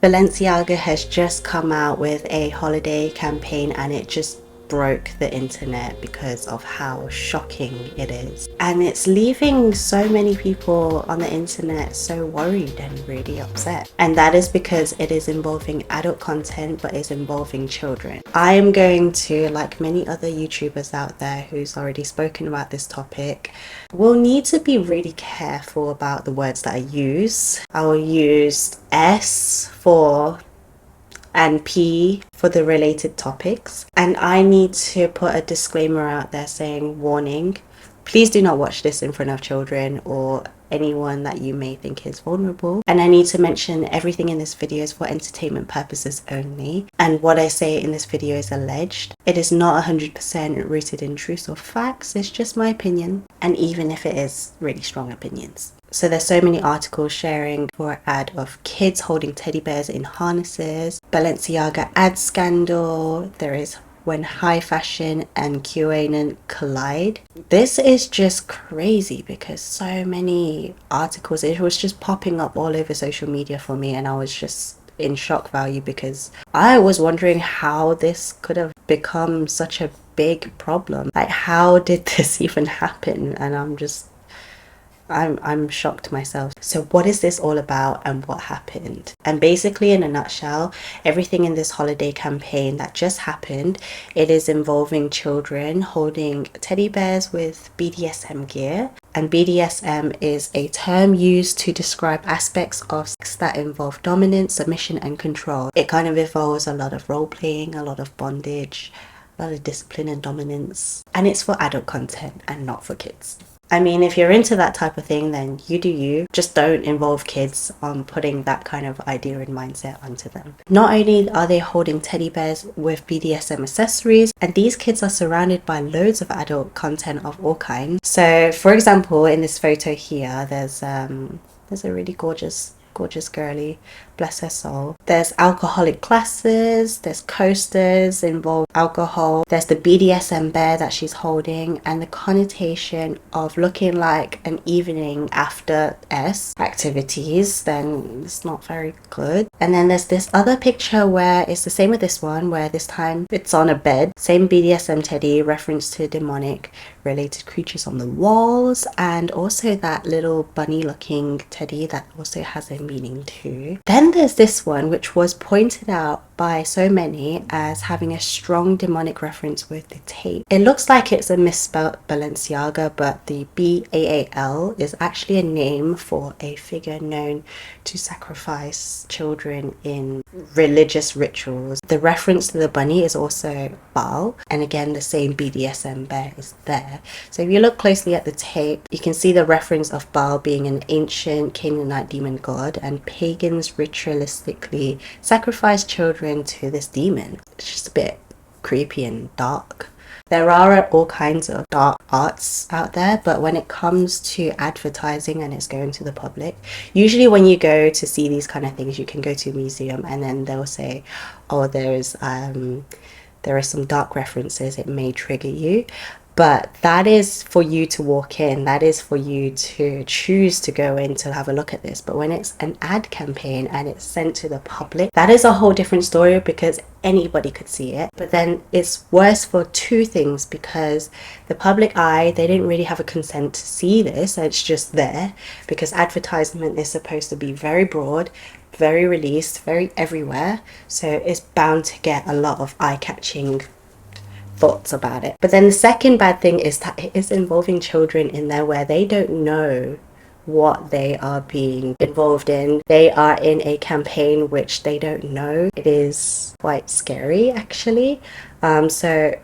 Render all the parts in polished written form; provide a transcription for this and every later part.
Balenciaga has just come out with a holiday campaign and it just broke the internet because of how shocking it is. And it's leaving so many people on the internet so worried and really upset. And that is because it is involving adult content but is involving children. I am going to, like many other YouTubers out there who's already spoken about this topic, will need to be really careful about the words that I use. I will use S for and P for the related topics, and I need to put a disclaimer out there saying, warning, please do not watch this in front of children or anyone that you may think is vulnerable. And I need to mention everything in this video is for entertainment purposes only, and what I say in this video is alleged. It is not 100% rooted in truth or facts, it's just my opinion, and even if it is, really strong opinions. So there's so many articles sharing for an ad of kids holding teddy bears in harnesses, Balenciaga ad scandal, there is when high fashion and QAnon collide. This is just crazy because so many articles, it was just popping up all over social media for me, and I was just in shock value because I was wondering how this could have become such a big problem. Like, how did this even happen? And I'm shocked myself. So what is this all about and what happened? And basically, in a nutshell, everything in this holiday campaign that just happened, it is involving children holding teddy bears with BDSM gear. And BDSM is a term used to describe aspects of sex that involve dominance, submission and control. It kind of involves a lot of role playing, a lot of bondage, a lot of discipline and dominance. And it's for adult content and not for kids. I mean, if you're into that type of thing, then you do you. Just don't involve kids on putting that kind of idea and mindset onto them. Not only are they holding teddy bears with BDSM accessories, and these kids are surrounded by loads of adult content of all kinds. So, for example, in this photo here, there's a really gorgeous girly, bless her soul. There's alcoholic glasses, there's coasters involve alcohol, there's the BDSM bear that she's holding, and the connotation of looking like an evening after S activities, then it's not very good. And then there's this other picture where it's the same with this one, where this time it's on a bed, same BDSM teddy, reference to demonic related creatures on the walls, and also that little bunny looking teddy that also has a meaning too. Then there's this one, which was pointed out by so many as having a strong demonic reference with the tape. It looks like it's a misspelled Balenciaga, but the BAAL is actually a name for a figure known to sacrifice children in religious rituals. The reference to the bunny is also Baal, and again the same BDSM bear is there. So if you look closely at the tape, you can see the reference of Baal being an ancient Canaanite demon god, and pagans ritualistically sacrifice children to this demon. It's just a bit creepy and dark. There are all kinds of dark arts out there, but when it comes to advertising and it's going to the public, usually when you go to see these kind of things, you can go to a museum and then they'll say, oh, there are some dark references, it may trigger you. But that is for you to walk in, that is for you to choose to go in to have a look at this. But when it's an ad campaign and it's sent to the public, that is a whole different story because anybody could see it. But then it's worse for two things, because the public eye, they didn't really have a consent to see this, it's just there because advertisement is supposed to be very broad, very released, very everywhere, so it's bound to get a lot of eye-catching thoughts about it. But then the second bad thing is that it is involving children in there where they don't know what they are being involved in. They are in a campaign which they don't know. It is quite scary actually. So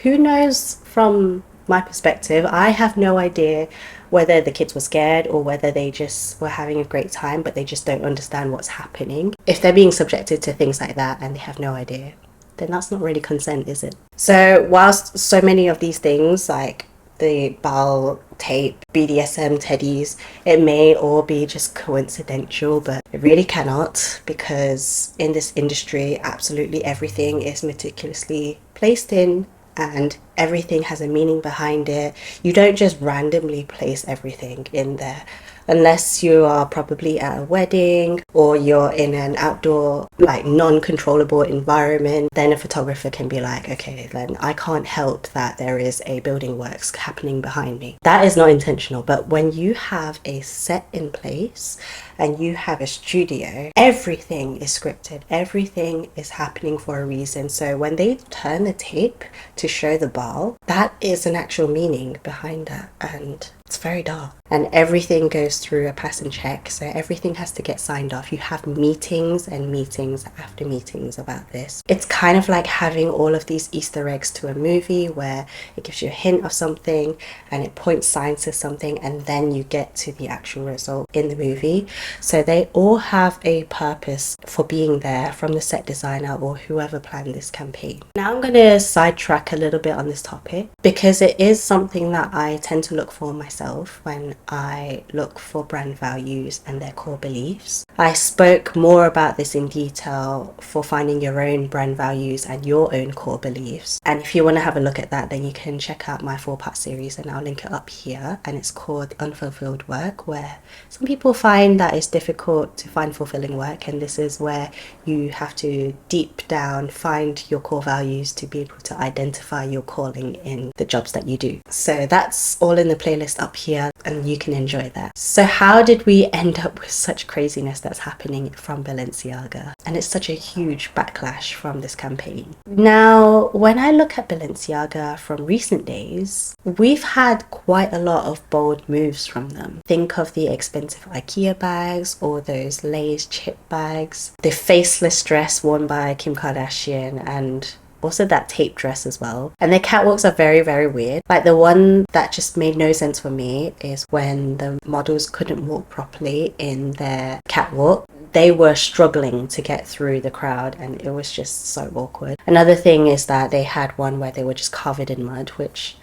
who knows, from my perspective, I have no idea whether the kids were scared or whether they just were having a great time but they just don't understand what's happening. If they're being subjected to things like that and they have no idea, then that's not really consent, is it? So whilst so many of these things like the Baal tape, BDSM teddies, it may all be just coincidental, but it really cannot, because in this industry absolutely everything is meticulously placed in and everything has a meaning behind it. You don't just randomly place everything in there. unless you are probably at a wedding or you're in an outdoor, like non-controllable environment, then a photographer can be like, okay, then I can't help that there is a building works happening behind me. That is not intentional. But when you have a set in place and you have a studio, everything is scripted, everything is happening for a reason. So when they turn the tape to show the ball, that is an actual meaning behind that, and it's very dark. And everything goes through a pass and check, so everything has to get signed off. You have meetings and meetings after meetings about this. It's kind of like having all of these Easter eggs to a movie where it gives you a hint of something and it points signs to something, and then you get to the actual result in the movie. So they all have a purpose for being there from the set designer or whoever planned this campaign. Now I'm going to sidetrack a little bit on this topic because it is something that I tend to look for myself when I look for brand values and their core beliefs. I spoke more about this in detail for finding your own brand values and your own core beliefs. And if you want to have a look at that, then you can check out my 4-part series, and I'll link it up here. And it's called Unfulfilled Work, where some people find that it's difficult to find fulfilling work, and this is where you have to deep down find your core values to be able to identify your calling in the jobs that you do. So that's all in the playlist up here, and you can enjoy that. So how did we end up with such craziness that's happening from Balenciaga? And it's such a huge backlash from this campaign. Now, when I look at Balenciaga from recent days, we've had quite a lot of bold moves from them. Think of the expensive IKEA bags or those Lay's chip bags, the faceless dress worn by Kim Kardashian, and also that tape dress as well. And their catwalks are very, very weird. Like the one that just made no sense for me is when the models couldn't walk properly in their catwalk. They were struggling to get through the crowd and it was just so awkward. Another thing is that they had one where they were just covered in mud, which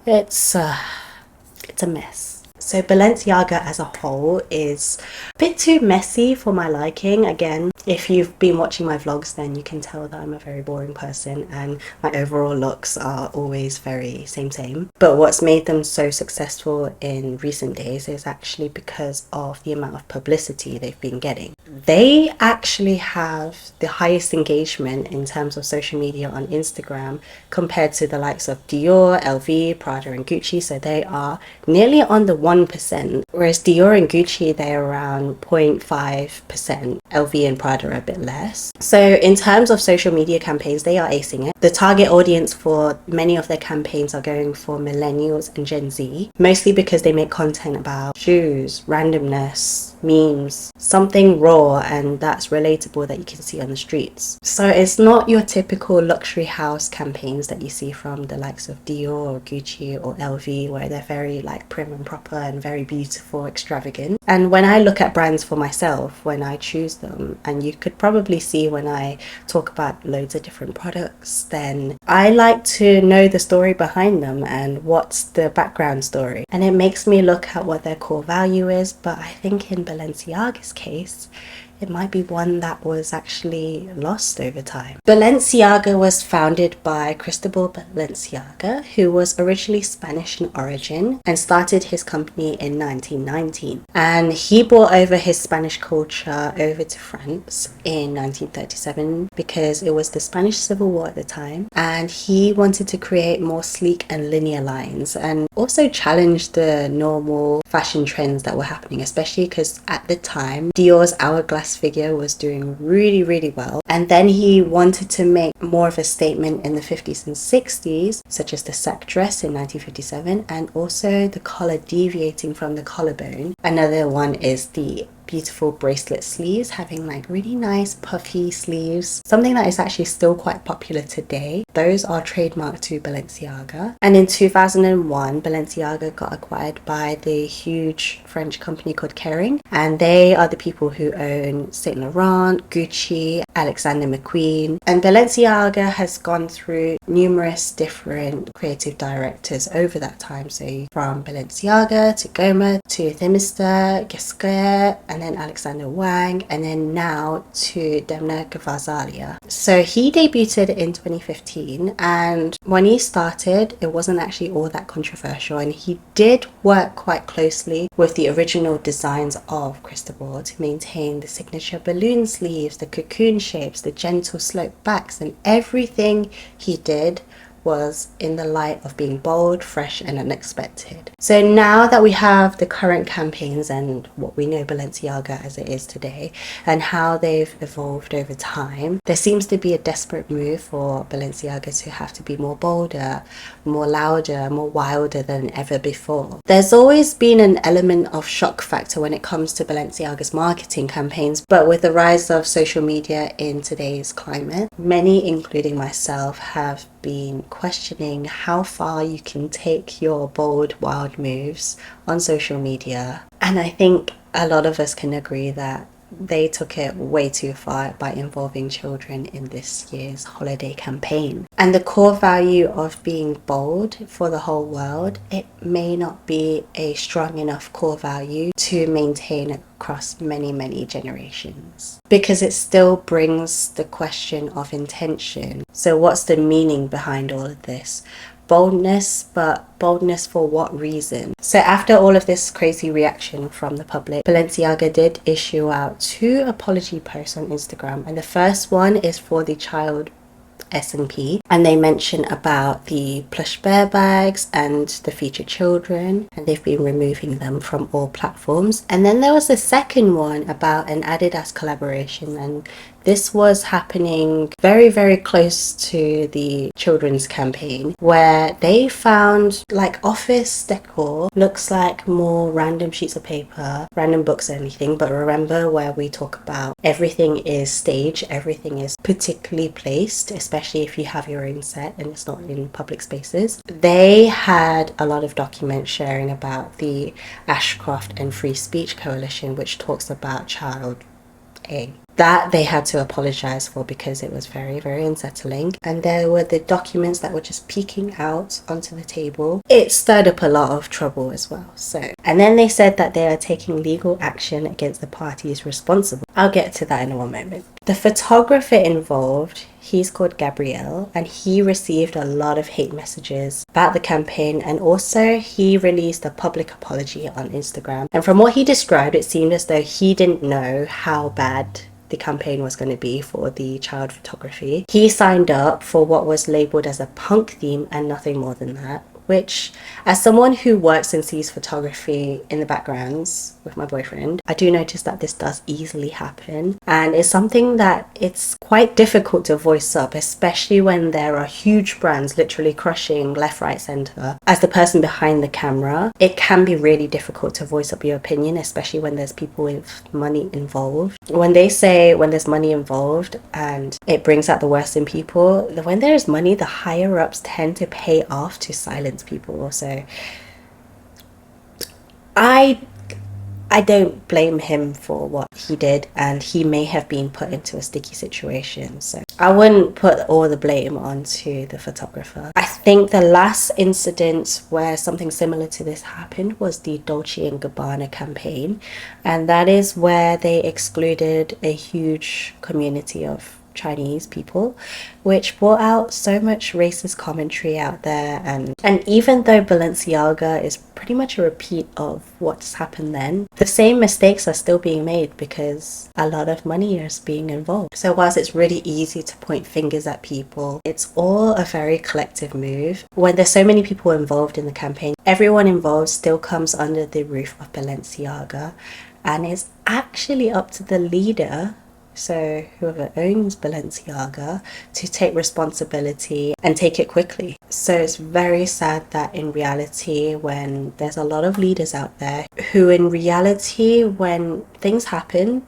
it's a mess. So Balenciaga as a whole is a bit too messy for my liking. Again, if you've been watching my vlogs, then you can tell that I'm a very boring person and my overall looks are always very same. But what's made them so successful in recent days is actually because of the amount of publicity they've been getting. They actually have the highest engagement in terms of social media on Instagram compared to the likes of Dior, LV, Prada and Gucci. So they are nearly on the 1%, whereas Dior and Gucci, they're around 0.5%. LV and Prada are a bit less. So in terms of social media campaigns, they are acing it. The target audience for many of their campaigns are going for millennials and Gen Z, mostly because they make content about shoes, randomness, memes, something raw and that's relatable that you can see on the streets. So it's not your typical luxury house campaigns that you see from the likes of Dior or Gucci or LV, where they're very like prim and proper and very beautiful, extravagant. And when I look at brands for myself, when I choose them, and you could probably see when I talk about loads of different products, then I like to know the story behind them and what's the background story. And it makes me look at what their core value is, but I think in Balenciaga's case, it might be one that was actually lost over time. Balenciaga was founded by Cristobal Balenciaga, who was originally Spanish in origin and started his company in 1919. And he brought over his Spanish culture over to France in 1937 because it was the Spanish Civil War at the time, and he wanted to create more sleek and linear lines and also challenge the normal fashion trends that were happening, especially because at the time Dior's hourglass figure was doing really well. And then he wanted to make more of a statement in the 50s and 60s, such as the sack dress in 1957 and also the collar deviating from the collarbone. Another one is the beautiful bracelet sleeves, having like really nice puffy sleeves, something that is actually still quite popular today. Those are trademarked to Balenciaga. And in 2001, Balenciaga got acquired by the huge French company called Kering, and they are the people who own Saint Laurent, Gucci, Alexander McQueen. And Balenciaga has gone through numerous different creative directors over that time, so from Balenciaga to Goma to Themister, Gasquet, and then Alexander Wang, and then now to Demna Gvasalia. So he debuted in 2015, and when he started, it wasn't actually all that controversial, and he did work quite closely with the original designs of Cristobal to maintain the signature balloon sleeves, the cocoon shapes, the gentle slope backs, and everything he did was in the light of being bold, fresh, and unexpected. So now that we have the current campaigns and what we know Balenciaga as it is today, and how they've evolved over time, there seems to be a desperate move for Balenciaga to have to be more bolder, more louder, more wilder than ever before. There's always been an element of shock factor when it comes to Balenciaga's marketing campaigns, but with the rise of social media in today's climate, many, including myself, have been questioning how far you can take your bold, wild moves on social media. And I think a lot of us can agree that they took it way too far by involving children in this year's holiday campaign. And the core value of being bold for the whole world, it may not be a strong enough core value to maintain across many generations, because it still brings the question of intention. So what's the meaning behind all of this? Boldness, but boldness for what reason? So after all of this crazy reaction from the public, Balenciaga did issue out 2 apology posts on Instagram, and the first one is for the child S&P, and they mention about the plush bear bags and the featured children, and they've been removing them from all platforms. And then there was a second one about an Adidas collaboration, and this was happening very close to the children's campaign, where they found like office decor, looks like more random sheets of paper, random books or anything. But remember where we talk about everything is staged, everything is particularly placed, especially if you have your own set and it's not in public spaces. They had a lot of documents sharing about the Ashcroft and Free Speech Coalition, which talks about child A. That they had to apologize for because it was very unsettling. And there were the documents that were just peeking out onto the table. It stirred up a lot of trouble as well. And then they said that they are taking legal action against the parties responsible. I'll get to that in one moment. The photographer involved, he's called Gabriel, and he received a lot of hate messages about the campaign, and also he released a public apology on Instagram. And from what he described, it seemed as though he didn't know how bad the campaign was going to be for the child photography. He signed up for what was labeled as a punk theme and nothing more than that, which, as someone who works and sees photography in the backgrounds with my boyfriend, I do notice that this does easily happen, and it's something that it's quite difficult to voice up, especially when there are huge brands literally crushing left, right, center. As the person behind the camera, it can be really difficult to voice up your opinion, especially when there's people with money involved. When they say when there's money involved and it brings out the worst in people, when there is money, the higher ups tend to pay off to silence people. So I don't blame him for what he did, and he may have been put into a sticky situation, so I wouldn't put all the blame onto the photographer. I think the last incident where something similar to this happened was the Dolce & Gabbana campaign, and that is where they excluded a huge community of Chinese people, which brought out so much racist commentary out there. And even though Balenciaga is pretty much a repeat of what's happened then, the same mistakes are still being made because a lot of money is being involved. So whilst it's really easy to point fingers at people, it's all a very collective move. When there's so many people involved in the campaign, everyone involved still comes under the roof of Balenciaga, and it's actually up to the leader, so whoever owns Balenciaga, to take responsibility and take it quickly. So it's very sad that in reality, when there's a lot of leaders out there who in reality, when things happen,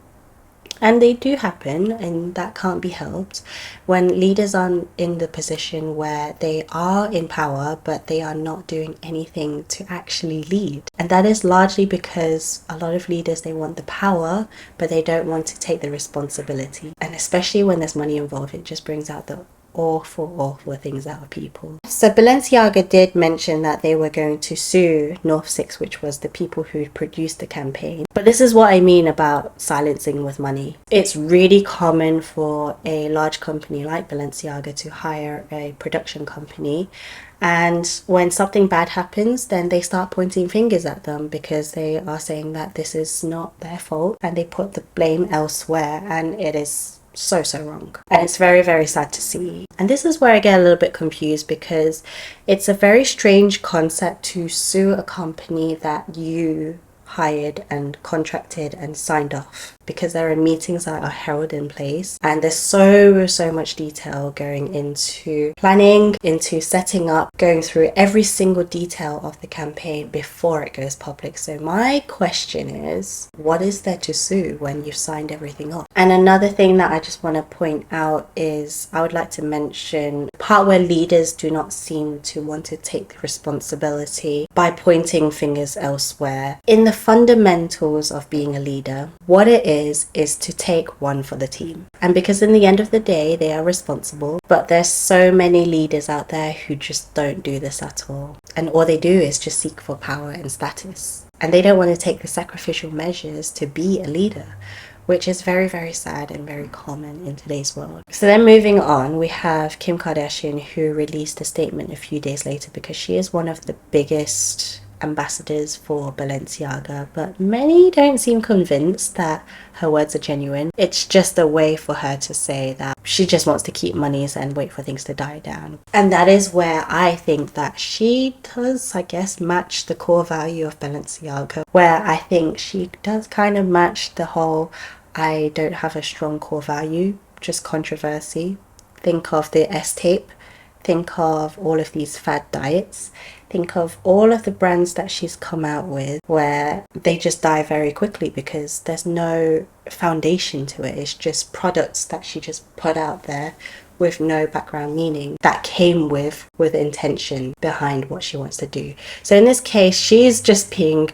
and they do happen, and that can't be helped, when leaders are in the position where they are in power but they are not doing anything to actually lead. And that is largely because a lot of leaders, they want the power but they don't want to take the responsibility, and especially when there's money involved, it just brings out the awful things out of people. So Balenciaga did mention that they were going to sue North Six, which was the people who produced the campaign. But this is what I mean about silencing with money. It's really common for a large company like Balenciaga to hire a production company, and when something bad happens, then they start pointing fingers at them because they are saying that this is not their fault, and they put the blame elsewhere, and it is so wrong. And it's very, very sad to see. And this is where I get a little bit confused, because it's a very strange concept to sue a company that you hired and contracted and signed off, because there are meetings that are held in place, and there's so much detail going into planning, into setting up, going through every single detail of the campaign before it goes public. So my question is, what is there to sue when you've signed everything off? And another thing that I just want to point out is, I would like to mention the part where leaders do not seem to want to take responsibility by pointing fingers elsewhere. In the fundamentals of being a leader, what it is to take one for the team. And because in the end of the day, they are responsible, but there's so many leaders out there who just don't do this at all. And all they do is just seek for power and status. And they don't want to take the sacrificial measures to be a leader, which is very, very sad and very common in today's world. So then moving on, we have Kim Kardashian, who released a statement a few days later, because she is one of the biggest ambassadors for Balenciaga, but many don't seem convinced that her words are genuine. It's just a way for her to say that she just wants to keep monies and wait for things to die down. And that is where I think that she does, I guess, match the core value of Balenciaga, where I think she does kind of match the whole I don't have a strong core value, just controversy. Think of the S-tape. Think of all of these fad diets. Think of all of the brands that she's come out with where they just die very quickly because there's no foundation to it. It's just products that she just put out there with no background meaning that came with intention behind what she wants to do. So in this case, she's just being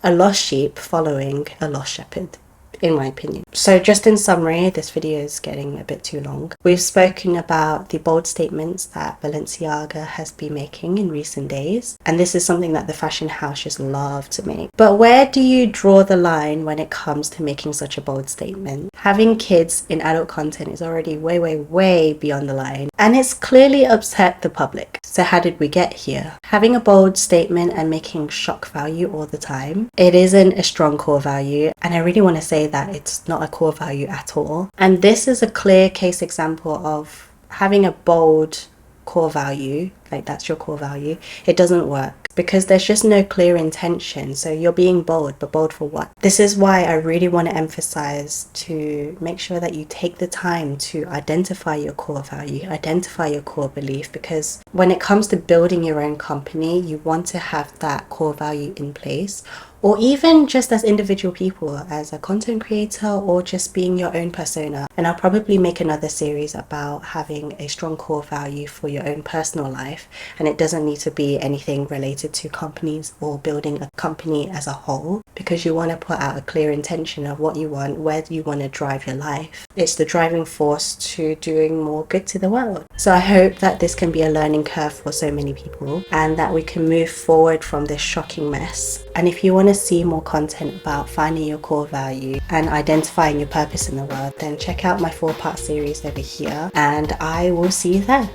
a lost sheep following a lost shepherd, in my opinion. So just in summary, this video is getting a bit too long. We've spoken about the bold statements that Balenciaga has been making in recent days, and this is something that the fashion house just love to make. But where do you draw the line when it comes to making such a bold statement? Having kids in adult content is already way beyond the line, and it's clearly upset the public. So how did we get here? Having a bold statement and making shock value all the time, it isn't a strong core value, and I really want to say that it's not a core value at all. And this is a clear case example of having a bold core value, like that's your core value, it doesn't work because there's just no clear intention. So you're being bold, but bold for what? This is why I really want to emphasize to make sure that you take the time to identify your core value, identify your core belief, because when it comes to building your own company, you want to have that core value in place, or even just as individual people, as a content creator, or just being your own persona. And I'll probably make another series about having a strong core value for your own personal life, and it doesn't need to be anything related to companies or building a company as a whole, because you want to put out a clear intention of what you want, where you want to drive your life. It's the driving force to doing more good to the world. So I hope that this can be a learning curve for so many people, and that we can move forward from this shocking mess. And if you want to see more content about finding your core value and identifying your purpose in the world, then check out my 4-part series over here, and I will see you there.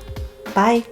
Bye.